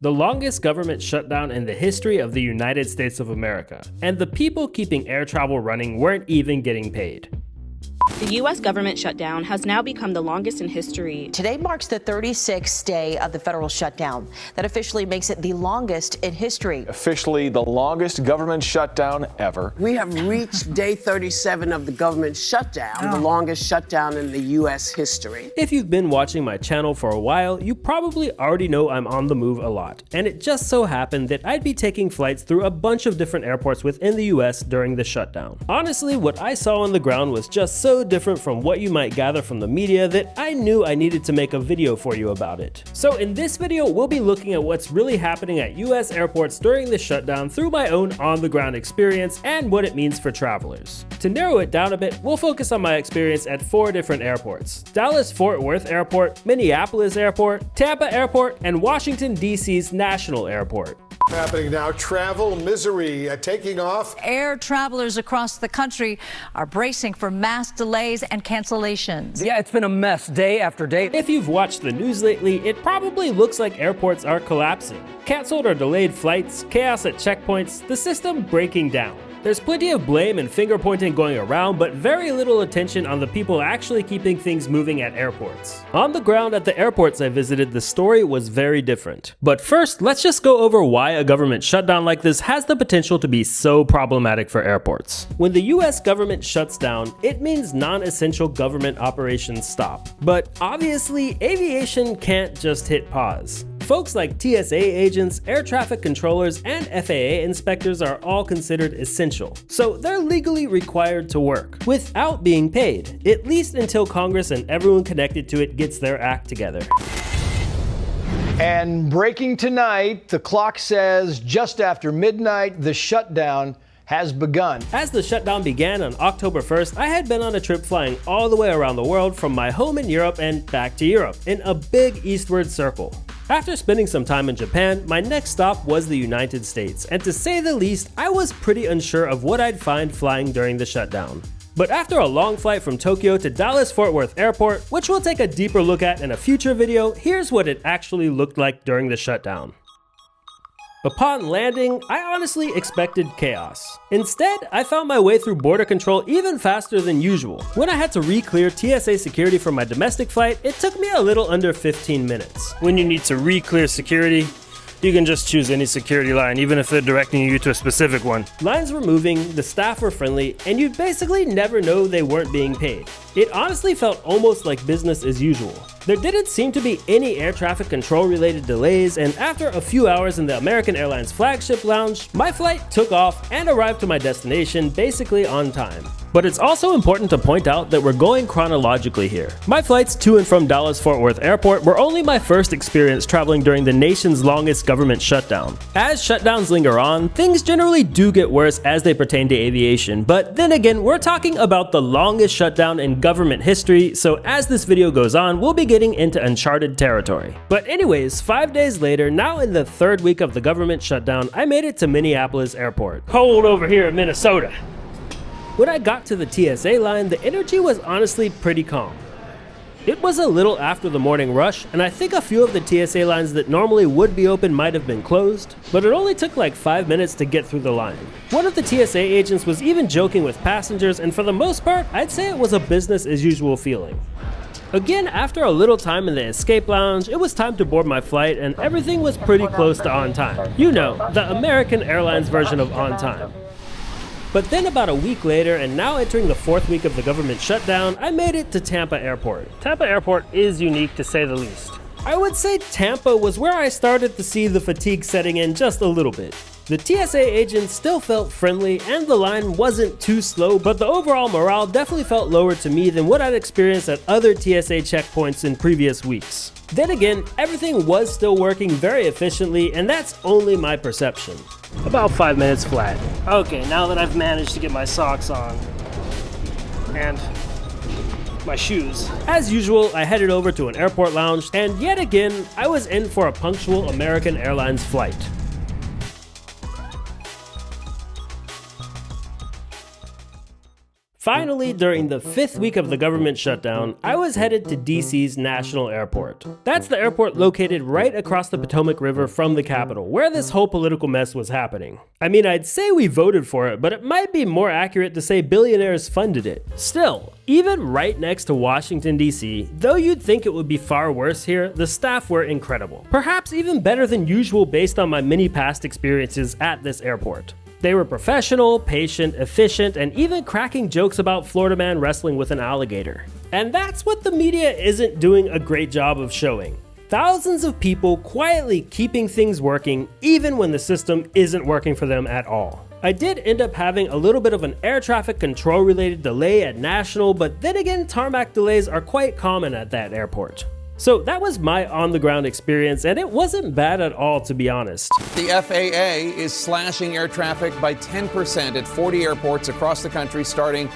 the longest government shutdown in the history of the United States of America, and the people keeping air travel running weren't even getting paid. The U.S. government shutdown has now become the longest in history. Today marks the 36th day of the federal shutdown. That officially makes it the longest in history. Officially the longest government shutdown ever. We have reached day 37 of the government shutdown, the longest shutdown in the U.S. history. If you've been watching my channel for a while, you probably already know I'm on the move a lot, and it just so happened that I'd be taking flights through a bunch of different airports within the U.S. during the shutdown. Honestly, what I saw on the ground was just so different from what you might gather from the media that I knew I needed to make a video for you about it. So in this video, we'll be looking at what's really happening at US airports during the shutdown through my own on-the-ground experience and what it means for travelers. To narrow it down a bit, we'll focus on my experience at 4 different airports: Dallas-Fort Worth Airport, Minneapolis Airport, Tampa Airport, and Washington, D.C.'s National Airport. Happening now, travel misery taking off. Air travelers across the country are bracing for mass delays and cancellations. Yeah, it's been a mess day after day. If you've watched the news lately, it probably looks like airports are collapsing. Canceled or delayed flights, chaos at checkpoints, the system breaking down. There's plenty of blame and finger pointing going around, but very little attention on the people actually keeping things moving at airports. On the ground at the airports I visited, the story was very different. But first, let's just go over why a government shutdown like this has the potential to be so problematic for airports. When the US government shuts down, it means non-essential government operations stop. But obviously, aviation can't just hit pause. Folks like TSA agents, air traffic controllers, and FAA inspectors are all considered essential, so they're legally required to work, without being paid, at least until Congress and everyone connected to it gets their act together. And breaking tonight, the clock says just after midnight, the shutdown has begun. As the shutdown began on October 1st, I had been on a trip flying all the way around the world from my home in Europe and back to Europe, in a big eastward circle. After spending some time in Japan, my next stop was the United States, and to say the least, I was pretty unsure of what I'd find flying during the shutdown. But after a long flight from Tokyo to Dallas-Fort Worth Airport, which we'll take a deeper look at in a future video, here's what it actually looked like during the shutdown. Upon landing, I honestly expected chaos. Instead, I found my way through border control even faster than usual. When I had to re-clear TSA security for my domestic flight, it took me a little under 15 minutes. When you need to re-clear security, you can just choose any security line, even if they're directing you to a specific one. Lines were moving, the staff were friendly, and you'd basically never know they weren't being paid. It honestly felt almost like business as usual. There didn't seem to be any air traffic control related delays, and after a few hours in the American Airlines flagship lounge, my flight took off and arrived to my destination basically on time. But it's also important to point out that we're going chronologically here. My flights to and from Dallas-Fort Worth Airport were only my first experience traveling during the nation's longest government shutdown. As shutdowns linger on, things generally do get worse as they pertain to aviation, but then again, we're talking about the longest shutdown in government history, so as this video goes on, we'll be getting into uncharted territory. But anyways, 5 days later, now in the 3rd week of the government shutdown, I made it to Minneapolis Airport. Cold over here in Minnesota. When I got to the TSA line, the energy was honestly pretty calm. It was a little after the morning rush, and I think a few of the TSA lines that normally would be open might have been closed, but it only took like 5 minutes to get through the line. One of the TSA agents was even joking with passengers, and for the most part, I'd say it was a business as usual feeling. Again, after a little time in the escape lounge, it was time to board my flight, and everything was pretty close to on time. You know, the American Airlines version of on time. But then about a week later, and now entering the 4th week of the government shutdown, I made it to Tampa Airport. Tampa Airport is unique to say the least. I would say Tampa was where I started to see the fatigue setting in just a little bit. The TSA agents still felt friendly and the line wasn't too slow, but the overall morale definitely felt lower to me than what I'd experienced at other TSA checkpoints in previous weeks. Then again, everything was still working very efficiently, and that's only my perception. About 5 minutes flat. Okay, now that I've managed to get my socks on and my shoes. As usual, I headed over to an airport lounge, and yet again, I was in for a punctual American Airlines flight. finally, during the 5th week of the government shutdown, I was headed to DC's National Airport. That's the airport located right across the Potomac River from the Capitol, where this whole political mess was happening. I mean, I'd say we voted for it, but it might be more accurate to say billionaires funded it. Still, even right next to Washington, D.C., though you'd think it would be far worse here, the staff were incredible. Perhaps even better than usual based on my many past experiences at this airport. They were professional, patient, efficient, and even cracking jokes about Florida man wrestling with an alligator. And that's what the media isn't doing a great job of showing. Thousands of people quietly keeping things working even when the system isn't working for them at all. I did end up having a little bit of an air traffic control related delay at National, but then again, tarmac delays are quite common at that airport. So that was my on-the-ground experience, and it wasn't bad at all, to be honest. The FAA is slashing air traffic by 10% at 40 airports across the country starting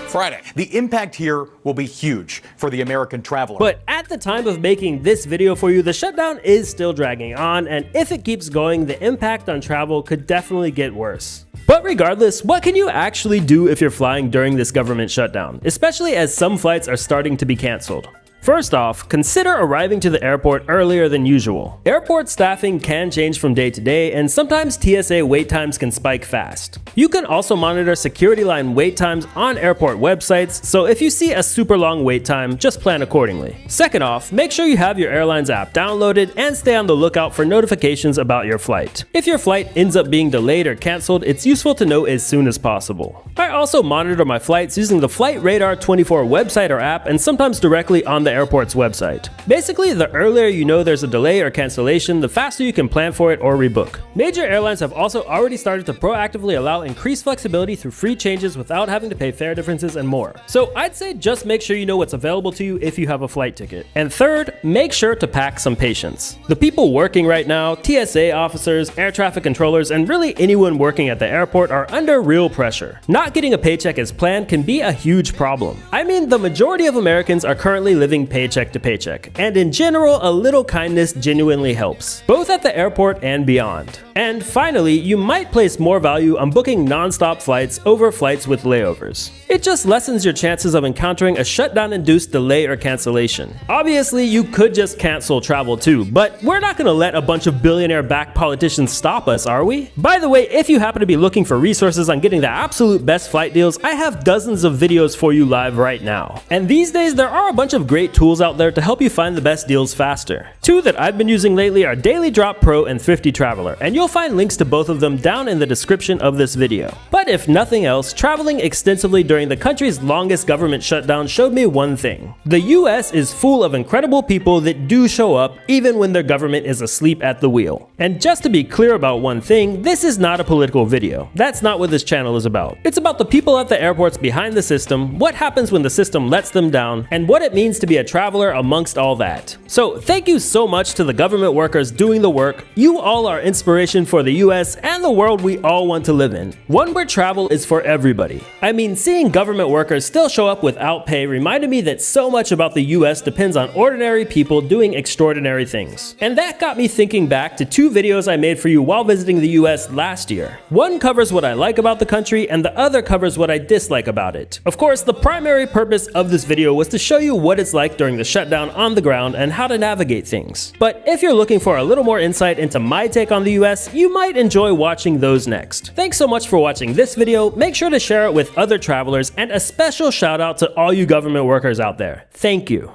Friday. The impact here will be huge for the American traveler. But at the time of making this video for you, the shutdown is still dragging on, and if it keeps going, the impact on travel could definitely get worse. But regardless, what can you actually do if you're flying during this government shutdown, especially as some flights are starting to be canceled? First off, consider arriving to the airport earlier than usual. Airport staffing can change from day to day, and sometimes TSA wait times can spike fast. You can also monitor security line wait times on airport websites, so if you see a super long wait time, just plan accordingly. Second off, make sure you have your airline's app downloaded and stay on the lookout for notifications about your flight. If your flight ends up being delayed or canceled, it's useful to know as soon as possible. I also monitor my flights using the Flight Radar 24 website or app, and sometimes directly on the airport's website. Basically, the earlier you know there's a delay or cancellation, the faster you can plan for it or rebook. Major airlines have also already started to proactively allow increased flexibility through free changes without having to pay fare differences and more. So I'd say just make sure you know what's available to you if you have a flight ticket. And third, make sure to pack some patience. The people working right now, TSA officers, air traffic controllers, and really anyone working at the airport are under real pressure. Not getting a paycheck as planned can be a huge problem. I mean, the majority of Americans are currently living paycheck to paycheck, and in general, a little kindness genuinely helps, both at the airport and beyond. And finally, you might place more value on booking non-stop flights over flights with layovers. It just lessens your chances of encountering a shutdown-induced delay or cancellation. Obviously, you could just cancel travel too, but we're not gonna let a bunch of billionaire-backed politicians stop us, are we? By the way, if you happen to be looking for resources on getting the absolute best flight deals, I have dozens of videos for you live right now. And these days, there are a bunch of great tools out there to help you find the best deals faster. Two that I've been using lately are Daily Drop Pro and Thrifty Traveler, and you'll find links to both of them down in the description of this video. But if nothing else, traveling extensively during the country's longest government shutdown showed me one thing. The US is full of incredible people that do show up even when their government is asleep at the wheel. And just to be clear about one thing, this is not a political video. That's not what this channel is about. It's about the people at the airports behind the system, what happens when the system lets them down, and what it means to be a traveler amongst all that. So thank you so much to the government workers doing the work. You all are inspiration for the US and the world we all want to live in. One where travel is for everybody. I mean, seeing government workers still show up without pay reminded me that so much about the US depends on ordinary people doing extraordinary things. And that got me thinking back to two videos I made for you while visiting the US last year. One covers what I like about the country, and the other covers what I dislike about it. Of course, the primary purpose of this video was to show you what it's like during the shutdown on the ground and how to navigate things. But if you're looking for a little more insight into my take on the US, you might enjoy watching those next. Thanks so much for watching this video. Make sure to share it with other travelers, and a special shout out to all you government workers out there. Thank you.